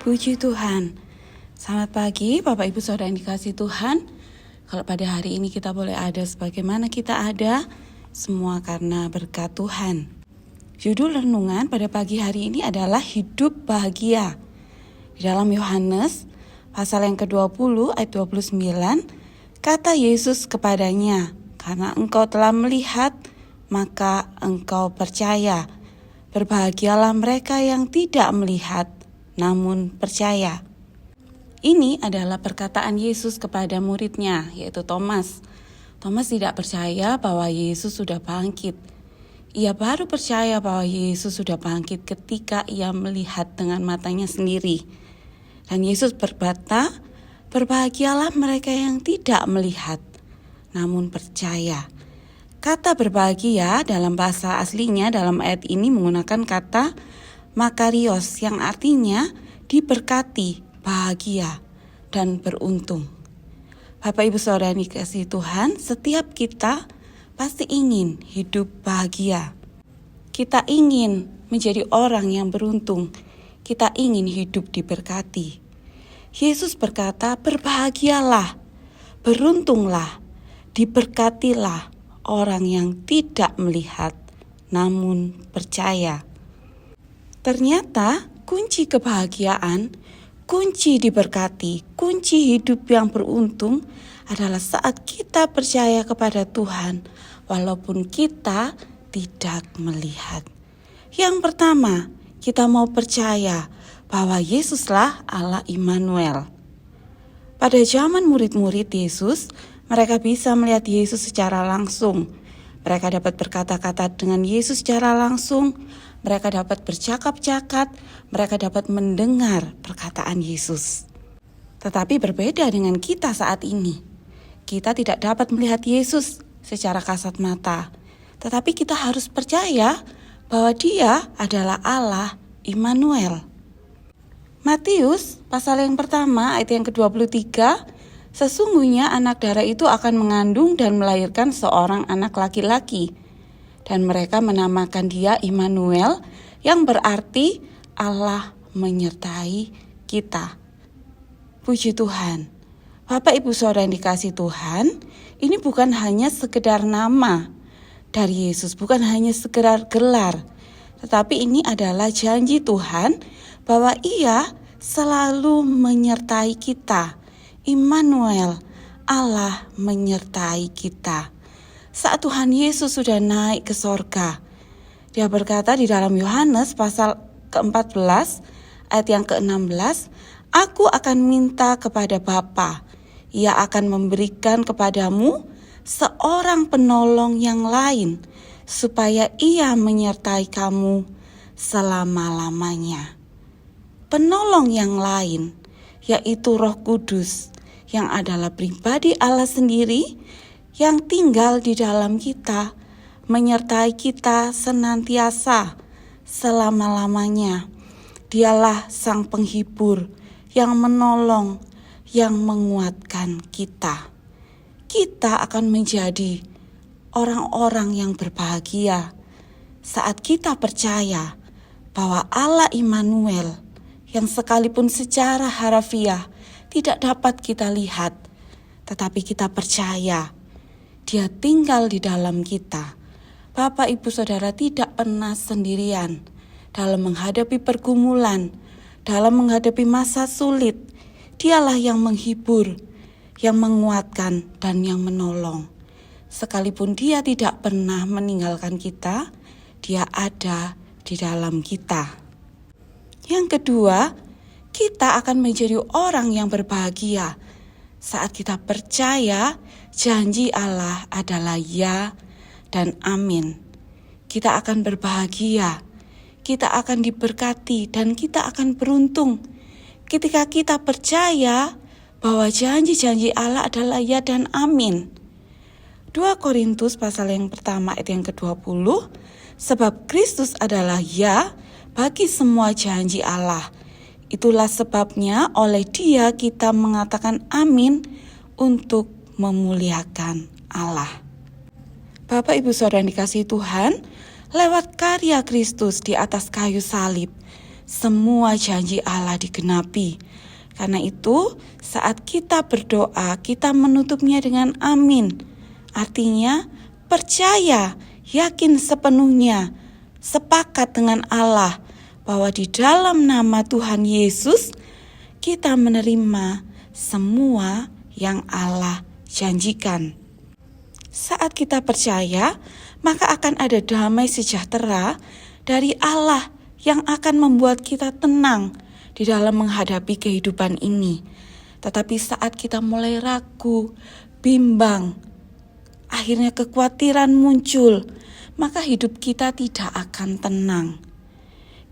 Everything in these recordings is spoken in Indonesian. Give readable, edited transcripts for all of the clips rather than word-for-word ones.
Puji Tuhan. Selamat pagi Bapak Ibu Saudara yang dikasihi Tuhan. Kalau pada hari ini kita boleh ada sebagaimana kita ada, semua karena berkat Tuhan. Judul renungan pada pagi hari ini adalah hidup bahagia. Di dalam Yohanes pasal yang ke-20 ayat 29, kata Yesus kepadanya, "Karena engkau telah melihat, maka engkau percaya. Berbahagialah mereka yang tidak melihat, namun percaya." Ini adalah perkataan Yesus kepada muridnya, yaitu Thomas. Thomas tidak percaya bahwa Yesus sudah bangkit. Ia baru percaya bahwa Yesus sudah bangkit ketika ia melihat dengan matanya sendiri. Dan Yesus berkata, "Berbahagialah mereka yang tidak melihat, namun percaya." Kata berbahagia dalam bahasa aslinya dalam ayat ini menggunakan kata makarios yang artinya diberkati, bahagia, dan beruntung. Bapak Ibu Saudara yang dikasihi Tuhan, setiap kita pasti ingin hidup bahagia. Kita ingin menjadi orang yang beruntung. Kita ingin hidup diberkati. Yesus berkata, "Berbahagialah, beruntunglah, diberkatilah orang yang tidak melihat, namun percaya." Ternyata kunci kebahagiaan, kunci diberkati, kunci hidup yang beruntung adalah saat kita percaya kepada Tuhan walaupun kita tidak melihat. Yang pertama, kita mau percaya bahwa Yesuslah Allah Immanuel. Pada zaman murid-murid Yesus, mereka bisa melihat Yesus secara langsung. Mereka dapat berkata-kata dengan Yesus secara langsung. Mereka dapat bercakap-cakap. Mereka dapat mendengar perkataan Yesus. Tetapi berbeda dengan kita saat ini. Kita tidak dapat melihat Yesus secara kasat mata. Tetapi kita harus percaya bahwa Dia adalah Allah Immanuel. Matius pasal yang pertama ayat yang ke-23, "Sesungguhnya anak darah itu akan mengandung dan melahirkan seorang anak laki-laki. Dan mereka menamakan dia Immanuel, yang berarti Allah menyertai kita." Puji Tuhan. Bapak Ibu Saudara yang dikasihi Tuhan, ini bukan hanya sekedar nama dari Yesus, bukan hanya sekedar gelar. Tetapi ini adalah janji Tuhan bahwa Ia selalu menyertai kita. Immanuel, Allah menyertai kita. Saat Tuhan Yesus sudah naik ke sorga, Dia berkata di dalam Yohanes pasal ke-14 ayat yang ke-16, "Aku akan minta kepada Bapa, Ia akan memberikan kepadamu seorang penolong yang lain, supaya Ia menyertai kamu selama-lamanya." Penolong yang lain, yaitu Roh Kudus, yang adalah pribadi Allah sendiri, yang tinggal di dalam kita, menyertai kita senantiasa, selama-lamanya. Dialah Sang Penghibur yang menolong, yang menguatkan kita. Kita akan menjadi orang-orang yang berbahagia saat kita percaya bahwa Allah Immanuel, yang sekalipun secara harafiah tidak dapat kita lihat, tetapi kita percaya Dia tinggal di dalam kita. Bapak Ibu Saudara tidak pernah sendirian dalam menghadapi pergumulan, dalam menghadapi masa sulit. Dialah yang menghibur, yang menguatkan, dan yang menolong. Sekalipun Dia tidak pernah meninggalkan kita, Dia ada di dalam kita. Yang kedua, kita akan menjadi orang yang berbahagia saat kita percaya janji Allah adalah ya dan amin. Kita akan berbahagia, kita akan diberkati, dan kita akan beruntung ketika kita percaya bahwa janji-janji Allah adalah ya dan amin. 2 Korintus pasal yang pertama ayat yang ke-20, "Sebab Kristus adalah ya bagi semua janji Allah. Itulah sebabnya oleh Dia kita mengatakan amin untuk memuliakan Allah." Bapak Ibu Saudara yang dikasihi Tuhan, lewat karya Kristus di atas kayu salib, semua janji Allah digenapi. Karena itu, saat kita berdoa, kita menutupnya dengan amin. Artinya, percaya, yakin sepenuhnya, sepakat dengan Allah bahwa di dalam nama Tuhan Yesus, kita menerima semua yang Allah janjikan. Saat kita percaya, maka akan ada damai sejahtera dari Allah yang akan membuat kita tenang di dalam menghadapi kehidupan ini. Tetapi saat kita mulai ragu, bimbang, akhirnya kekhawatiran muncul, maka hidup kita tidak akan tenang.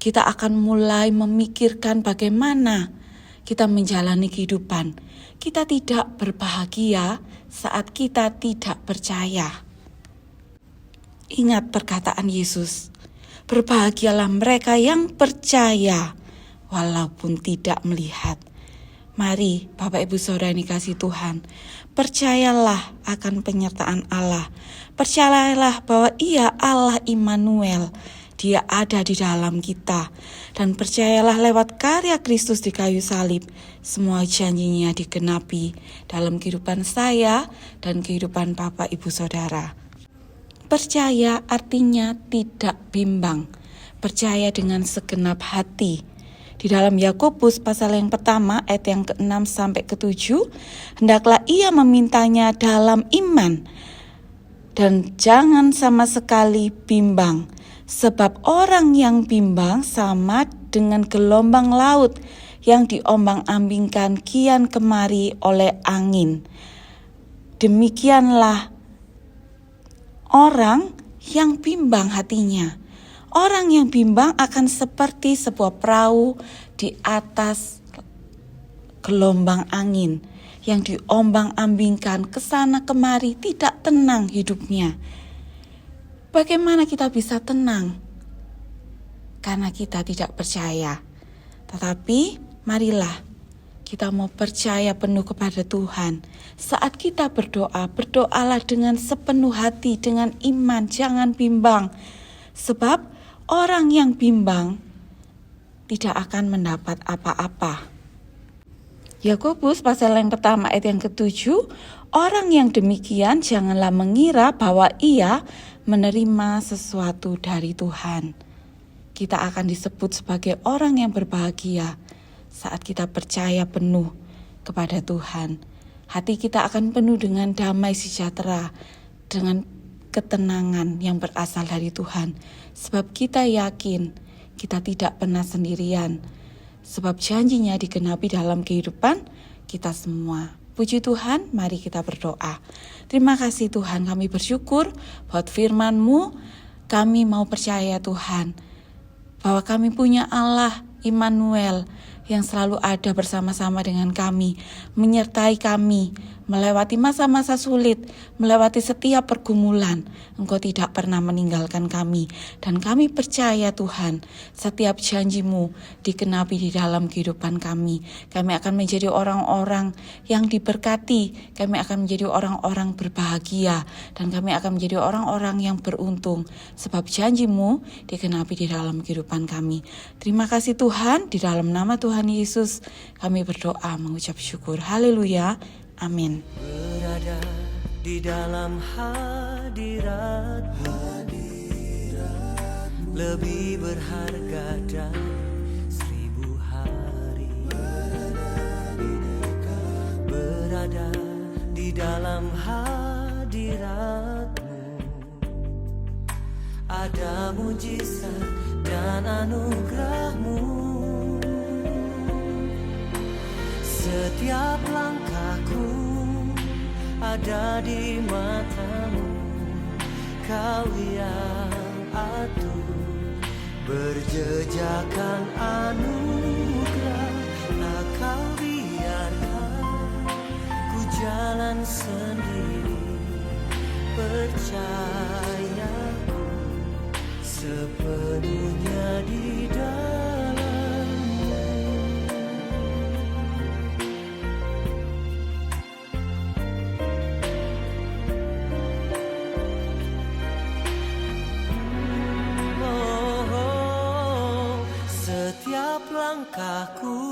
Kita akan mulai memikirkan bagaimana kita menjalani kehidupan. Kita tidak berbahagia saat kita tidak percaya. Ingat perkataan Yesus, berbahagialah mereka yang percaya walaupun tidak melihat. Mari Bapak Ibu Saudara yang dikasihi Tuhan, percayalah akan penyertaan Allah. Percayalah bahwa Ia Allah Immanuel, Dia ada di dalam kita. Dan percayalah lewat karya Kristus di kayu salib, semua janjinya digenapi dalam kehidupan saya dan kehidupan Bapak Ibu Saudara. Percaya artinya tidak bimbang, percaya dengan segenap hati. Di dalam Yakobus pasal yang pertama ayat yang ke-6 sampai ke-7, hendaklah ia memintanya dalam iman dan jangan sama sekali bimbang. Sebab orang yang bimbang sama dengan gelombang laut yang diombang-ambingkan kian kemari oleh angin. Demikianlah orang yang bimbang hatinya. Orang yang bimbang akan seperti sebuah perahu di atas gelombang angin yang diombang-ambingkan ke sana kemari, tidak tenang hidupnya. Bagaimana kita bisa tenang? Karena kita tidak percaya. Tetapi marilah kita mau percaya penuh kepada Tuhan. Saat kita berdoa, berdoalah dengan sepenuh hati, dengan iman, jangan bimbang. Sebab orang yang bimbang tidak akan mendapat apa-apa. Yakobus pasal yang pertama ayat yang ke-7, orang yang demikian janganlah mengira bahwa ia menerima sesuatu dari Tuhan. Kita akan disebut sebagai orang yang berbahagia saat kita percaya penuh kepada Tuhan. Hati kita akan penuh dengan damai sejahtera, dengan ketenangan yang berasal dari Tuhan. Sebab kita yakin kita tidak pernah sendirian. Sebab janjinya digenapi dalam kehidupan kita semua. Puji Tuhan, mari kita berdoa. Terima kasih Tuhan, kami bersyukur buat firman-Mu. Kami mau percaya Tuhan, bahwa kami punya Allah Immanuel yang selalu ada bersama-sama dengan kami, menyertai kami, melewati masa-masa sulit, melewati setiap pergumulan. Engkau tidak pernah meninggalkan kami, dan kami percaya Tuhan, setiap janji-Mu digenapi di dalam kehidupan kami. Kami akan menjadi orang-orang yang diberkati, kami akan menjadi orang-orang berbahagia, dan kami akan menjadi orang-orang yang beruntung, sebab janji-Mu digenapi di dalam kehidupan kami. Terima kasih Tuhan, di dalam nama Tuhan Yesus kami berdoa mengucap syukur. Haleluya. Amin. Berada di dalam hadirat-Mu, lebih berharga dari 1000 hari. Berada di dalam hadirat-Mu, ada mujizat dan anugerah-Mu. Setiap langkahku ada di mata-Mu, Kau yang atur, berjejakan anugerah. Tak Kau biarkan ku jalan sendiri, percayaku sepenuhnya di dalam. Setiap langkahku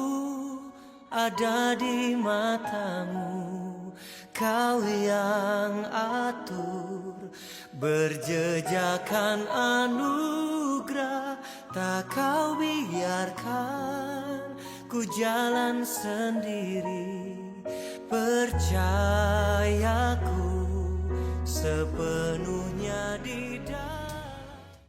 ada di matamu, kau yang atur. Berjejakan anugerah, tak kau biarkan ku jalan sendiri. Percayaku seperti